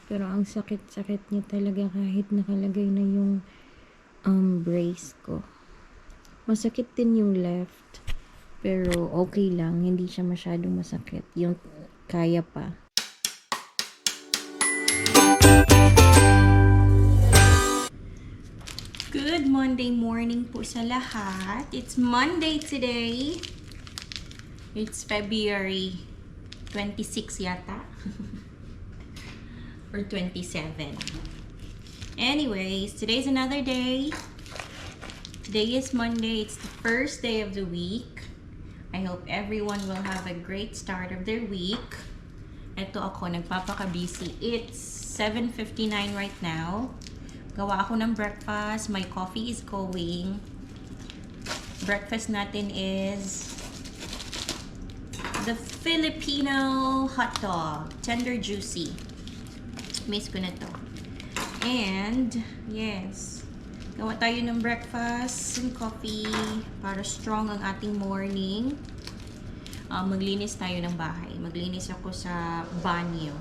Pero ang sakit-sakit niya talaga kahit nakalagay na yung brace ko. Masakit din yung left. Pero okay lang. Hindi siya masyadong masakit. Yung kaya pa. Good Monday morning po sa lahat. It's Monday today. It's February 26 yata. Or 27. Anyways, today's another day. Today is Monday. It's the first day of the week. I hope everyone will have a great start of their week. Ito ako, nagpapaka-busy. It's 7:59 right now. Gawa ako ng breakfast. My coffee is going. Breakfast natin is the Filipino hot dog. Tender, juicy. Miss ko na to. And, yes. Gawa tayo ng breakfast and coffee para strong ang ating morning. Maglinis tayo ng bahay. Maglinis ako sa banyo.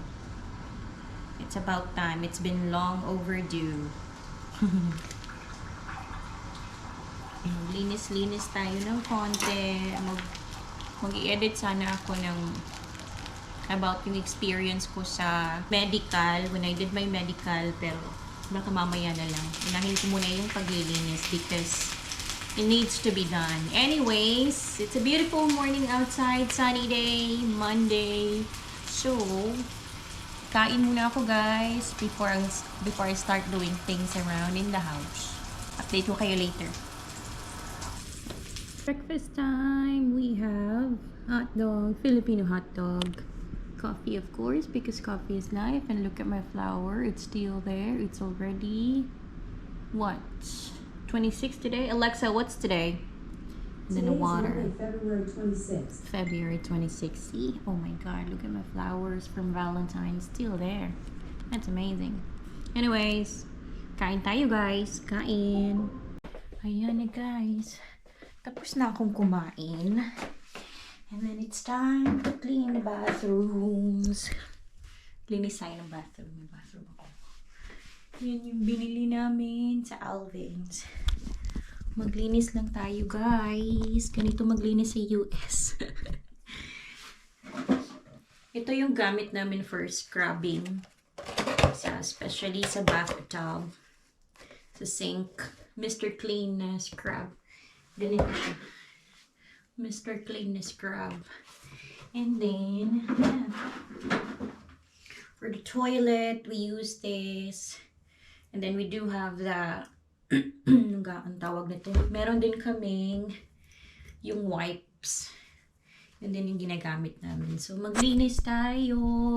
It's about time. It's been long overdue. Linis-linis tayo ng konti. Mag-i-edit sana ako ng about yung experience ko sa medical, when I did my medical, pero baka mamaya na lang. Unahin ko muna yung paglilinis because it needs to be done. Anyways, it's a beautiful morning outside, sunny day, Monday. So, kain muna ako guys before I start doing things around in the house. Update ko kayo later. Breakfast time, we have hot dog, Filipino hot dog. Coffee, of course, because coffee is life. And look at my flour, it's still there. It's already what, 26 today? Alexa, what's today? And then the water. February 26th. February 26th. See? Oh my god, look at my flowers from Valentine's, still there. That's amazing. Anyways, kain tayo guys. Kain. Ayan na guys. Tapos na akong kumain. And then it's time to clean the bathrooms. Linis tayo ng bathroom. May bathroom ako. Yan yung binili namin sa Alvin's. Maglinis lang tayo guys. Ganito maglinis sa US. Ito yung gamit namin for scrubbing. Especially sa bathtub. Sa sink. Mr. Clean na scrub. Ganito siya. Mr. Clean na scrub. And then, yeah. For the toilet, we use this. And then we do have the ang tawag nito. Meron din kaming yung wipes. And then yung ginagamit namin. So, maglinis tayo.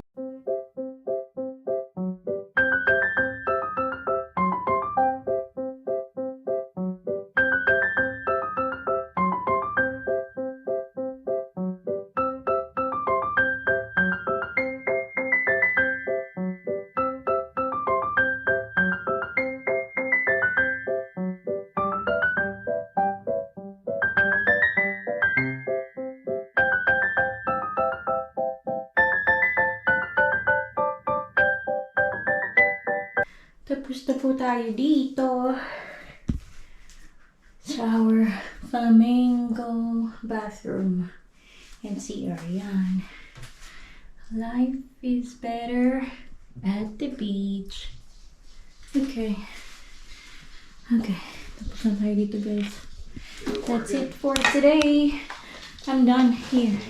Tapos na po tayo dito sa our flamingo bathroom and CR. Yan. Life is better at the beach. Okay. Okay. Tapos na tayo dito guys. That's it for today. I'm done here.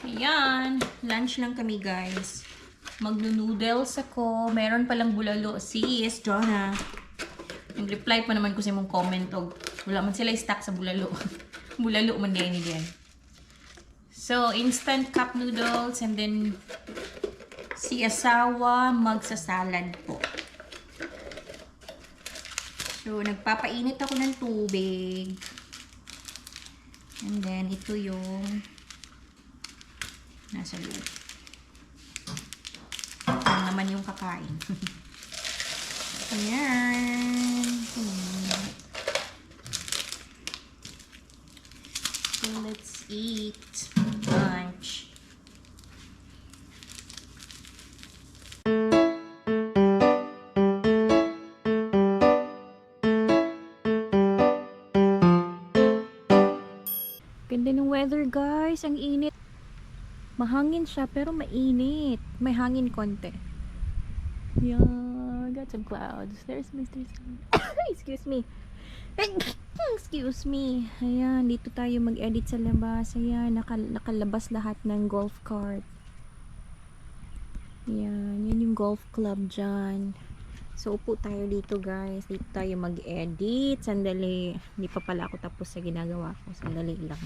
Ayan. Lunch lang kami guys. Magno-noodles ako. Meron palang bulalo. Sis, Jonah. Nag-reply pa naman ko sa mong comment. O, wala man sila stock sa bulalo. Bulalo man din yan. So, instant cup noodles. And then, si asawa magsasalad po. So, nagpapainit ako ng tubig. And then, ito yung nasa loob. Naman yung kakain. Ayan. So, let's eat lunch. weather guys. Ang init. Mahangin siya pero mainit. May hangin konti. Yeah, got some clouds. There's Mr. Sun. Excuse me. Excuse me. Ayan, dito tayo mag-edit sa labas. Ayan, nakalabas lahat ng golf cart. Ayan, yun yung golf club dyan. So, upo tayo dito guys. Dito tayo mag-edit. Sandali. Hindi pa pala ako tapos sa ginagawa ko. Sandali lang.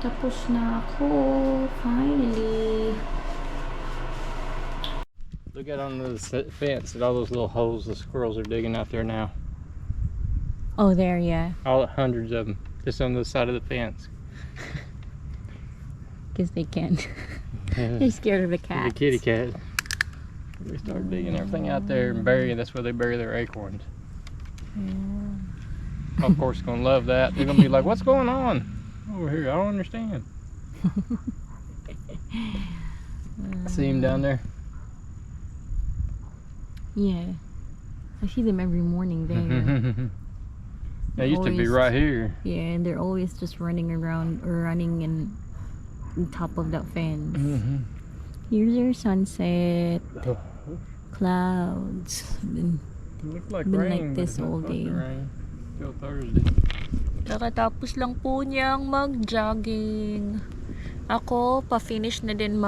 Tapos na ako. Finally. Look at on the fence at all those little holes the squirrels are digging out there now. Oh, there, yeah. All hundreds of them. Just on the side of the fence. Because they can't. They're scared of the cat. The kitty cat. They start digging everything out there and burying. That's where they bury their acorns. Yeah. Of course, gonna love that. They're gonna be like, "What's going on over here? I don't understand." See him down there? Yeah. I see them every morning there. They used to be right here. Yeah, and they're always just running around or running in on top of that fence. Here's our sunset. Clouds. Look like Been rain, like but this it's not all supposed day. to rain till Thursday. Kakatapos lang po niyang mag-jogging. Ako, pa-finish na din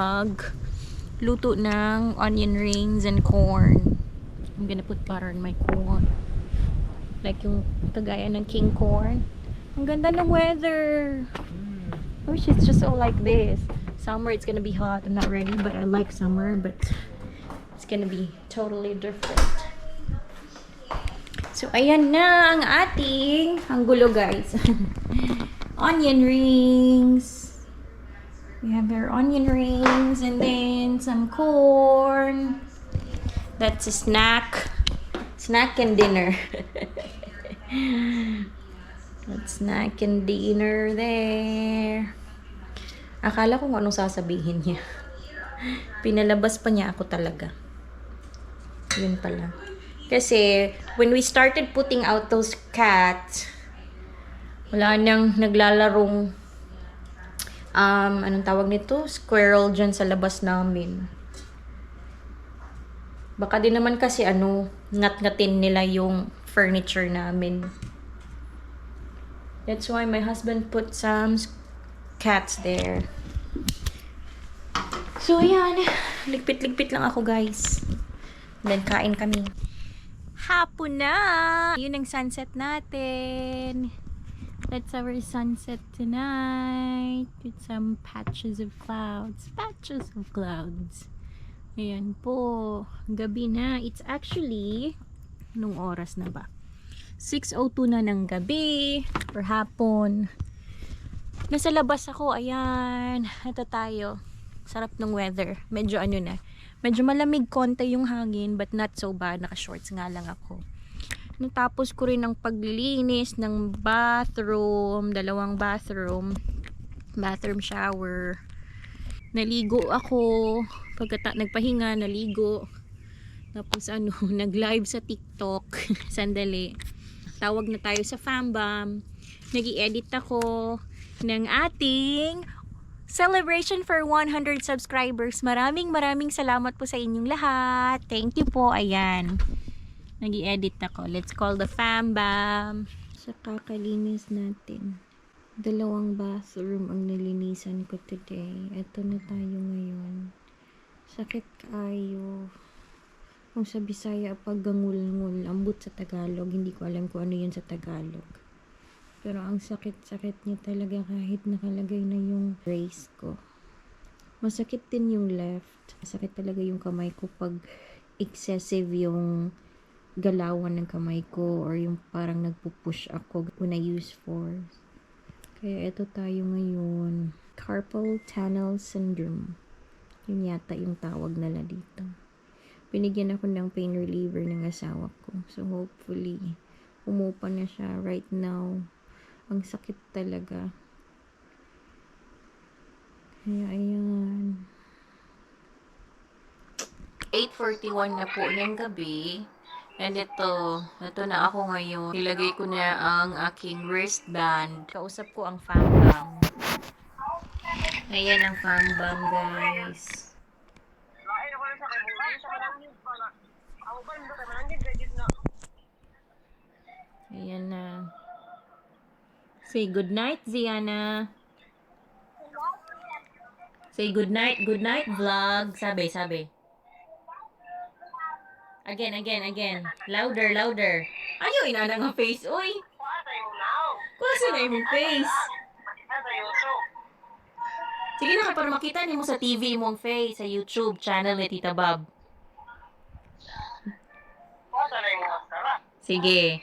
luto ng onion rings and corn. I'm gonna put butter in my corn. Like yung kagaya ng king corn. Ang ganda ng weather. I wish it's just all like this. Summer, it's gonna be hot. I'm not ready, but I like summer. But it's gonna be totally different. So, ayan na ang ating, ang gulo guys. Onion rings. We have our onion rings and then some corn. That's a snack. Snack and dinner. That's snack and dinner there. Akala ko kung anong sasabihin niya. Pinalabas pa niya ako talaga. Yun pala. Kasi, when we started putting out those cats, wala nang naglalarong, anong tawag nito? Squirrel dyan sa labas namin. Baka din naman kasi, ngat-ngatin nila yung furniture namin. That's why my husband put some cats there. So, ayan. Ligpit-ligpit lang ako, guys. Then, kain kami. Hapon na! Yun ang sunset natin. That's our sunset tonight. With some patches of clouds. Patches of clouds. Ayan po. Gabi na. It's actually, anong oras na ba? 6:02 na ng gabi. Or hapon. Nasa labas ako. Ayan. Ito tayo. Sarap ng weather. Medyo Medyo malamig konti yung hangin, but not so bad. Naka-shorts nga lang ako. Natapos ko rin ang paglilinis ng bathroom, 2 bathroom, shower. Naligo ako, nagpahinga, naligo. Tapos nag-live sa TikTok. Sandali. Tawag na tayo sa Fambam. Nag-i-edit ako ng ating celebration for 100 subscribers. Maraming salamat po sa inyong lahat. Thank you po. Ayan. Nag-i-edit ako. Let's call the Fambam. Sa kakalinis natin. 2 bathroom ang nilinisan ko today. Ito na tayo ngayon. Sakit kaayo. Kung sa Bisaya, paggangul-ngul. Ambot sa Tagalog. Hindi ko alam kung ano yun sa Tagalog. Pero ang sakit-sakit niya talaga kahit nakalagay na yung brace ko. Masakit din yung left. Masakit talaga yung kamay ko pag excessive yung galawan ng kamay ko or yung parang nagpo-push ako when I use force. Kaya ito tayo ngayon. Carpal Tunnel Syndrome. Yun yata yung tawag nila dito. Binigyan ako ng pain reliever ng asawa ko. So hopefully, humupa na siya right now. Ang sakit talaga. Kaya ayan. 8:41 na po ng gabi. And ito na ako ngayon. Ilagay ko na ang aking wristband. Kausap ko ang fangbang. Ayan ang fangbang, guys. Ayan na. Say good night, Ziana. Say good night vlog. Sabi. Again. Louder. Ayaw, inana nga face, oy. Kuwasa na yung face. Sige na, para makita niyo mo sa TV mong face, sa YouTube channel ni Tita Bob. Sige.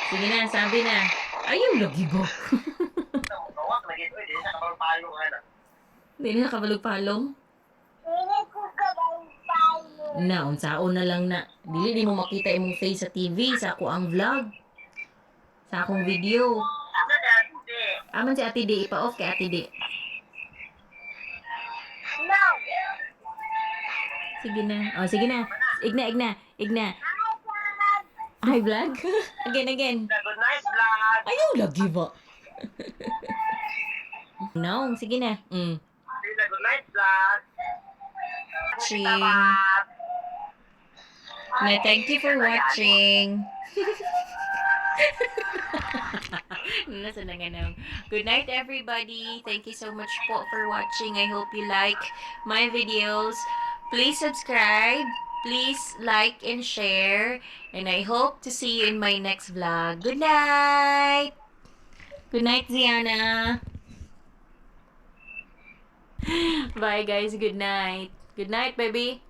Sige na, sabi na. Ayaw, lagi ba? Hindi na nakabalog-palong? Na, unsaon na lang na. Dili mo makita imong face sa TV, sa ako ang vlog. Sa akong video. Aman si Ate D, ipa-off kay Ate D. Sige na. Oh, sige na. Igna. Hi, vlog? Again. Good night, vlog. Ayaw, lagi ba? No, sige na. Good night, vlog. Watching. Na, thank you for watching. Nasa na nga na. Good night, everybody. Thank you so much po for watching. I hope you like my videos. Please subscribe. Please like and share. And I hope to see you in my next vlog. Good night. Good night, Ziana. Bye, guys. Good night. Good night, baby.